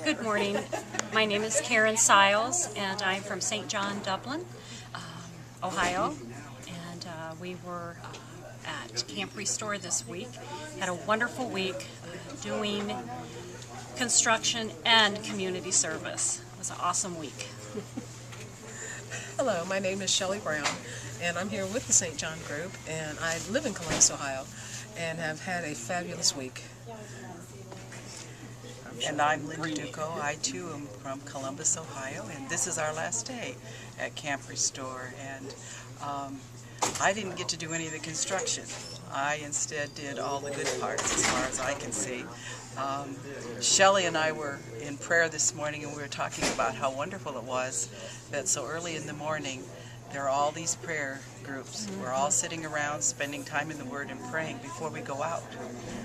Good morning. My name is Karen Siles, and I'm from St. John, Dublin, Ohio. And we were at Camp Restore this week. Had a wonderful week doing construction and community service. It was an awesome week. Hello, my name is Shelly Brown, and I'm here with the St. John group, and I live in Columbus, Ohio, and have had a fabulous week. And I'm Linda Duco. I too am from Columbus, Ohio, and this is our last day at Camp Restore. And I didn't get to do any of the construction. I instead did all the good parts as far as I can see. Shelly and I were in prayer this morning, and we were talking about how wonderful it was that so early in the morning there are all these prayer groups. We're all sitting around spending time in the Word and praying before we go out,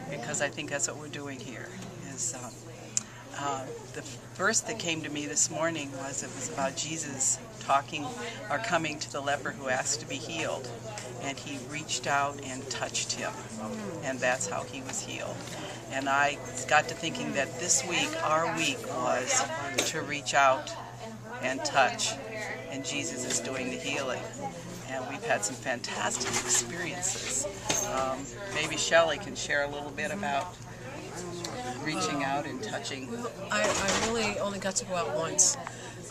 because I think that's what we're doing here. The verse that came to me this morning was about Jesus coming to the leper who asked to be healed, and he reached out and touched him, and that's how he was healed. And I got to thinking that this week, our week, was to reach out and touch, and Jesus is doing the healing. And we've had some fantastic experiences. Maybe Shelly can share a little bit about reaching out and touching. I really only got to go out once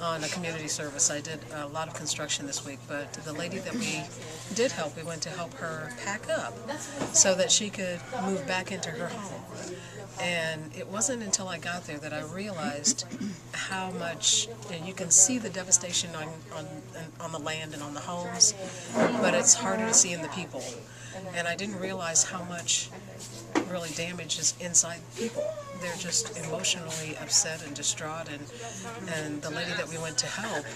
on a community service. I did a lot of construction this week, but the lady that we did help, we went to help her pack up so that she could move back into her home. And it wasn't until I got there that I realized how much, you can see the devastation on the land and on the homes, but it's harder to see in the people. And I didn't realize how much really damage is inside people. They're just emotionally upset and distraught, and the lady that we went to help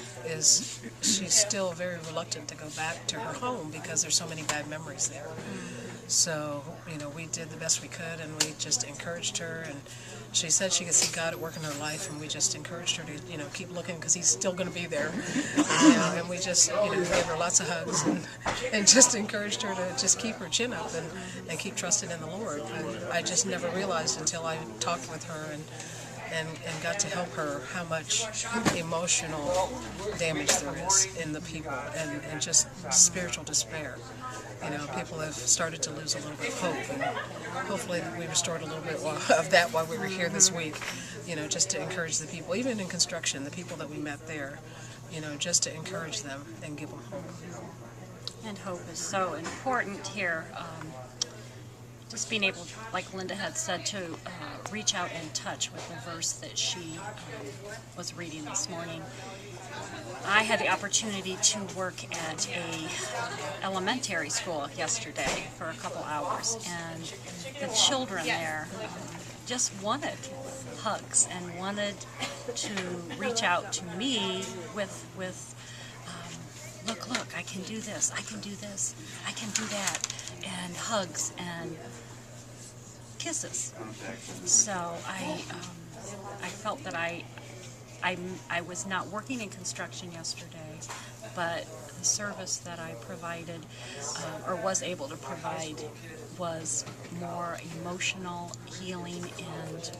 she's still very reluctant to go back to her home because there's so many bad memories there. So, we did the best we could, and we just encouraged her, and she said she could see God at work in her life, and we just encouraged her to, keep looking, because he's still going to be there. And we just, gave her lots of hugs and just encouraged her to just keep her chin up and keep trusting in the Lord. And I just never realized until I talked with her and got to help her how much emotional damage there is in the people, and just spiritual despair. People have started to lose a little bit of hope, and hopefully we restored a little bit of that while we were here this week, just to encourage the people, even in construction, the people that we met there, just to encourage them and give them hope. And hope is so important here. Just being able, like Linda had said, to reach out and touch with the verse that she was reading this morning. I had the opportunity to work at a elementary school yesterday for a couple hours, and the children there just wanted hugs and wanted to reach out to me with look, I can do this, I can do this, I can do that, and hugs and kisses. So I felt that I was not working in construction yesterday, but the service that I provided, or was able to provide, was more emotional healing and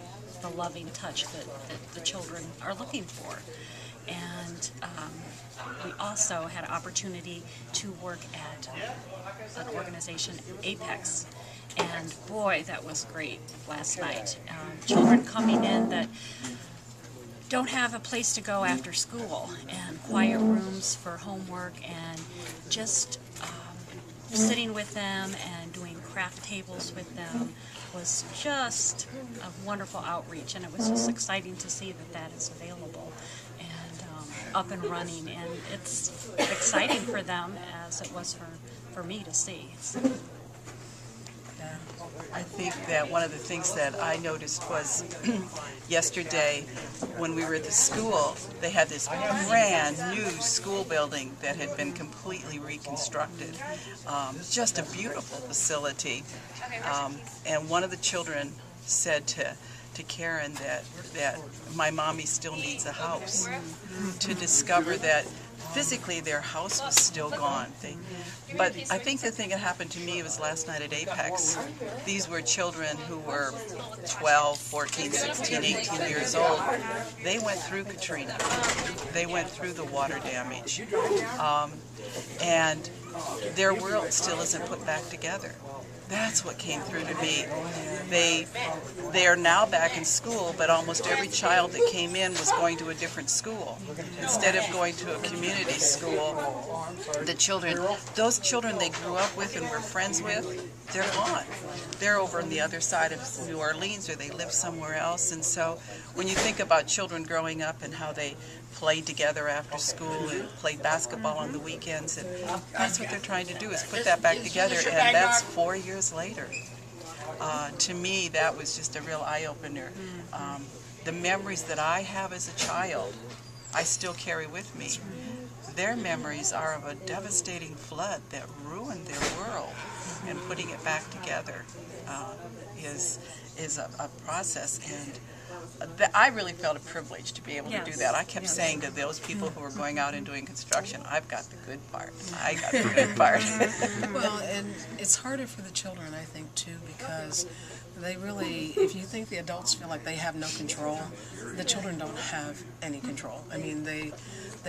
the loving touch that the children are looking for. And we also had an opportunity to work at an organization, Apex. And boy, that was great last night. Children coming in that don't have a place to go after school, and quiet rooms for homework, and just sitting with them and doing craft tables with them was just a wonderful outreach, and it was just exciting to see that is available and up and running, and it's exciting for them as it was for me to see. I think that one of the things that I noticed was yesterday when we were at the school, they had this brand new school building that had been completely reconstructed. Just a beautiful facility. And one of the children said to Karen that my mommy still needs a house, to discover that physically their house was still gone. But I think the thing that happened to me was last night at Apex. These were children who were 12, 14, 16, 18 years old. They went through Katrina. They went through the water damage. And their world still isn't put back together. That's what came through to me. They are now back in school, but almost every child that came in was going to a different school. Instead of going to a community school, those children they grew up with and were friends with, they're gone. They're over on the other side of New Orleans, or they live somewhere else. And so when you think about children growing up and how they played together after school and played basketball on the weekends, and that's what they're trying to do, is put that back together, and that's 4 years later. To me, that was just a real eye-opener. The memories that I have as a child, I still carry with me. Their memories are of a devastating flood that ruined their world, and putting it back together is a process. And I really felt a privilege to be able to do that. I kept saying to those people who were going out and doing construction, I've got the good part. I got the good part. Well, and it's harder for the children, I think, too, because they really, if you think the adults feel like they have no control, the children don't have any control. I mean, they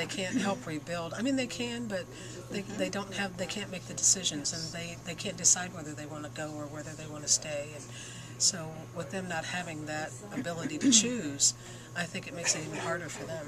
can't help rebuild. I mean, they can, but they can't make the decisions, and they can't decide whether they want to go or whether they want to stay. And so with them not having that ability to choose, I think it makes it even harder for them.